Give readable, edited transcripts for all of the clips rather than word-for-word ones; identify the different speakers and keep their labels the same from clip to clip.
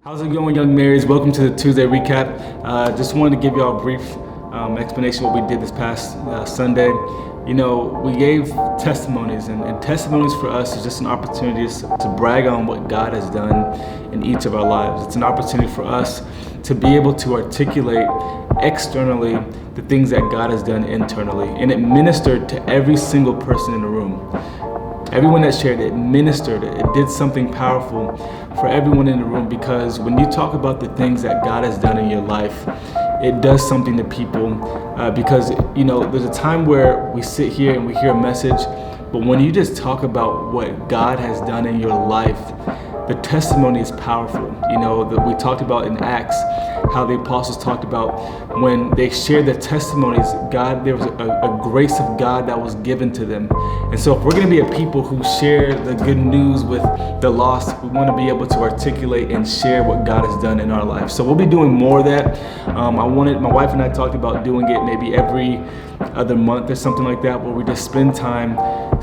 Speaker 1: How's it going, young Marys? Welcome to the Tuesday recap. Just wanted to give y'all a brief explanation of what we did this past Sunday. You know, we gave testimonies, and testimonies for us is just an opportunity to brag on what God has done in each of our lives. It's an opportunity for us to be able to articulate externally the things that God has done internally, and it ministered to every single person in the room. Everyone that shared it ministered it. It did something powerful for everyone in the room, because when you talk about the things that God has done in your life, it does something to people. Because, you know, there's a time where we sit here and we hear a message, but when you just talk about what God has done in your life, the testimony is powerful. You know, that we talked about in Acts, how the apostles talked about when they shared their testimonies, there was a grace of God that was given to them. And so if we're going to be a people who share the good news with the lost, we want to be able to articulate and share what God has done in our life. So we'll be doing more of that. My wife and I talked about doing it maybe every other month or something like that, where we just spend time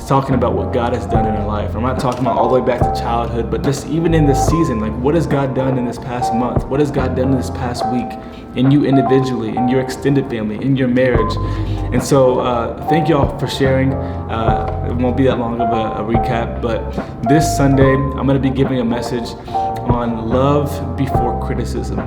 Speaker 1: talking about what God has done in our life. I'm not talking about all the way back to childhood, but just even in this season, like, what has God done in this past month? What has God done in this past week, in you individually, in your extended family, in your marriage? And so thank y'all for sharing. It won't be that long of a recap, but this Sunday I'm going to be giving a message on love before criticism,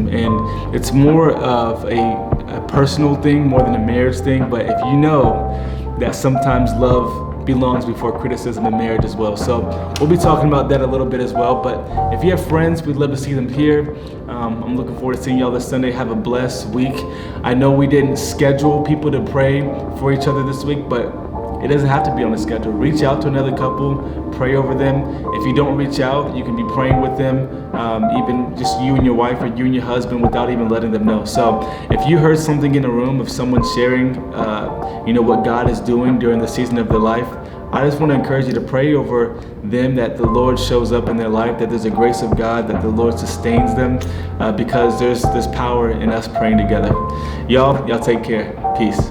Speaker 1: and it's more of a personal thing more than a marriage thing. But if you know that sometimes love belongs before criticism in marriage as well. So we'll be talking about that a little bit as well. But if you have friends, we'd love to see them here. I'm looking forward to seeing y'all this Sunday. Have a blessed week. I know we didn't schedule people to pray for each other this week, but it doesn't have to be on the schedule. Reach out to another couple, pray over them. If you don't reach out, you can be praying with them, even just you and your wife or you and your husband, without even letting them know. So if you heard something in the room of someone sharing, what God is doing during the season of their life, I just want to encourage you to pray over them, that the Lord shows up in their life, that there's a grace of God, that the Lord sustains them, because there's power in us praying together. Y'all take care. Peace.